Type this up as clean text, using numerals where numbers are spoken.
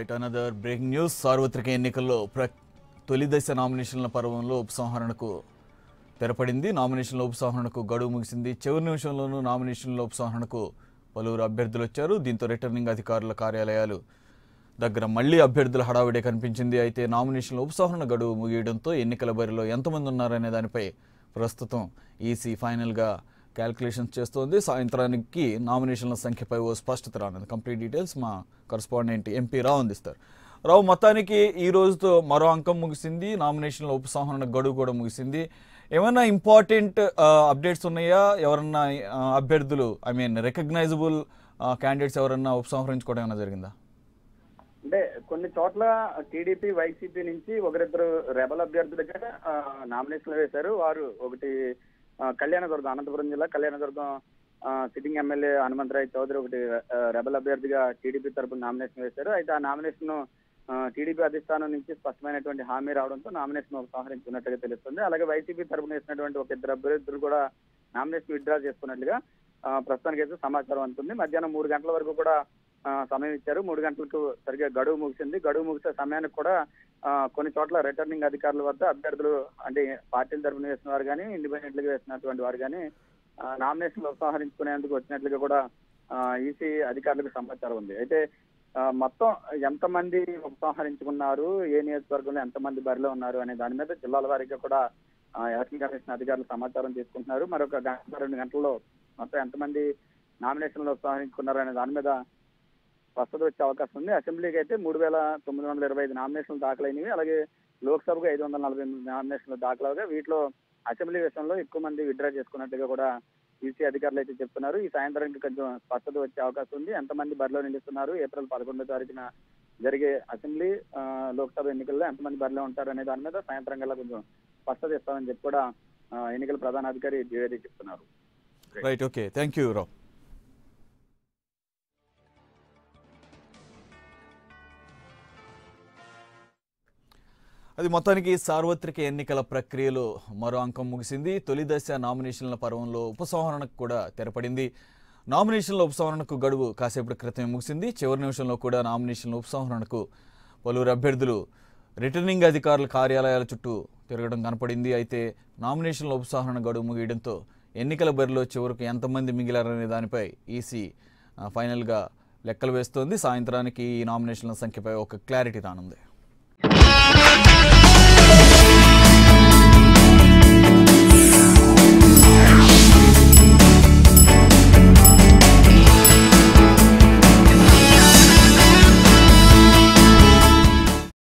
Right another breaking news. సార్వత్రిక ఎన్నికల్లో తొలి దశ నామినేషన్ల పర్వంలో ఉపసంహరణకు తెరపడింది. నామినేషన్ల ఉపసంహరణకు గడువు ముగిసింది. చివరి నిమిషంలోనూ నామినేషన్ల ఉపసంహరణకు పలువురు అభ్యర్థులు వచ్చారు. దీంతో రిటర్నింగ్ అధికారుల కార్యాలయాలు దగ్గర మళ్లీ అభ్యర్థుల హడావిడే కనిపించింది. అయితే నామినేషన్ల ఉపసంహరణ గడువు ముగియడంతో ఎన్నికల బరిలో ఎంతమంది ఉన్నారనే దానిపై ప్రస్తుతం ఈసీ ఫైనల్గా క్యాల్కులేషన్స్ చేస్తోంది. సాయంత్రానికి నామినేషన్ల సంఖ్యపై ఓ స్పష్టత రానుంది. కంప్లీట్ డీటెయిల్స్ మా కరస్పాండెంట్ ఎంపీ రావు అందిస్తారు. రావు, మొత్తానికి ఈ రోజుతో మరో అంకం ముగిసింది. నామినేషన్ల ఉపసంహరణ గడువు కూడా ముగిసింది. ఏమైనా ఇంపార్టెంట్ అప్డేట్స్ ఉన్నాయా? ఎవరన్నా అభ్యర్థులు రికగ్నైజబుల్ క్యాండిడేట్స్ ఎవరన్నా ఉపసంహరించుకోవడం ఏమైనా జరిగిందా? అంటే కొన్ని చోట్ల టీడీపీ వైసీపీ నుంచి ఒకరిద్దరు రెబల్ అభ్యర్థులుగా నామినేషన్లు వేశారు. వారు ఒకటి కళ్యాణదుర్గం, అనంతపురం జిల్లా కళ్యాణదుర్గం సిట్టింగ్ ఎమ్మెల్యే హనుమంతరాయ్ చౌదరి ఒకటి రెబల్ అభ్యర్థిగా టీడీపీ తరపున నామినేషన్ వేశారు. అయితే ఆ నామినేషన్ టీడీపీ అధిష్టానం నుంచి స్పష్టమైనటువంటి హామీ రావడంతో నామినేషన్ ఉపసంహరించుకున్నట్టుగా తెలుస్తుంది. అలాగే వైసీపీ తరపున వేసినటువంటి ఒక ఇద్దరు అభ్యర్థులు కూడా నామినేషన్ విత్డ్రా చేసుకున్నట్లుగా ప్రస్తుతానికైతే సమాచారం అందుతుంది. మధ్యాహ్నం 3 గంటల వరకు కూడా సమయం ఇచ్చారు. 3 గంటలకు సరిగ్గా గడువు ముగిసింది. గడువు ముగిసే సమయానికి కూడా కొన్ని చోట్ల రిటర్నింగ్ అధికారుల వద్ద అభ్యర్థులు అంటే పార్టీల తరఫున వేసిన వారు కానీ ఇండిపెండెంట్ గా వేసినటువంటి వారు కానీ నామినేషన్లు ఉపసంహరించుకునేందుకు వచ్చినట్లుగా కూడా ఈసీ అధికారులకు సమాచారం ఉంది. అయితే మొత్తం ఎంతమంది ఉపసంహరించుకున్నారు, ఏ నియోజకవర్గంలో ఎంతమంది బరిలో ఉన్నారు అనే దాని మీద జిల్లాల వారీగా కూడా ఎలక్షన్ కమిషన్ అధికారులు సమాచారం తీసుకుంటున్నారు. మరొక 2 గంటల్లో మొత్తం ఎంతమంది నామినేషన్లు ఉపసంహరించుకున్నారు అనే దాని మీద స్పష్టత వచ్చే అవకాశం ఉంది. అసెంబ్లీకి అయితే 3,925 నామినేషన్లు దాఖలైనవి. అలాగే లోక్సభకు 548 నామినేషన్లు దాఖలవగా వీటిలో అసెంబ్లీ విషయంలో ఎక్కువ మంది విత్డ్రా చేసుకున్నట్టుగా కూడా ఈసీ అధికారులు అయితే చెప్తున్నారు. ఈ సాయంత్రానికి కొంచెం స్పష్టత వచ్చే అవకాశం ఉంది. ఎంతమంది బరిలో నిలుస్తున్నారు, ఏప్రిల్ 11వ తారీఖున జరిగే అసెంబ్లీ లోక్సభ ఎన్నికల్లో ఎంతమంది బరిలో ఉంటారు అనే దాని మీద సాయంత్రం కల్లా కొంచెం స్పష్టత ఇస్తామని చెప్పి కూడా ఎన్నికల ప్రధానాధికారి ద్వివేది చెప్తున్నారు. రైట్, ఓకే, థ్యాంక్ యూ రావు. అది మొత్తానికి సార్వత్రిక ఎన్నికల ప్రక్రియలో మరో అంకం ముగిసింది. తొలి దశ నామినేషన్ల పర్వంలో ఉపసంహరణకు కూడా తెరపడింది. నామినేషన్ల ఉపసంహరణకు గడువు కాసేపటి క్రితమే ముగిసింది. చివరి నిమిషంలో కూడా నామినేషన్ల ఉపసంహరణకు పలువురు అభ్యర్థులు రిటర్నింగ్ అధికారుల కార్యాలయాల చుట్టూ తిరగడం కనపడింది. అయితే నామినేషన్ల ఉపసంహరణ గడువు ముగియడంతో ఎన్నికల బరిలో చివరకు ఎంతమంది మిగిలారనే దానిపై ఈసీ ఫైనల్గా లెక్కలు వేస్తోంది. సాయంత్రానికి ఈ నామినేషన్ల సంఖ్యపై ఒక క్లారిటీ రానుంది.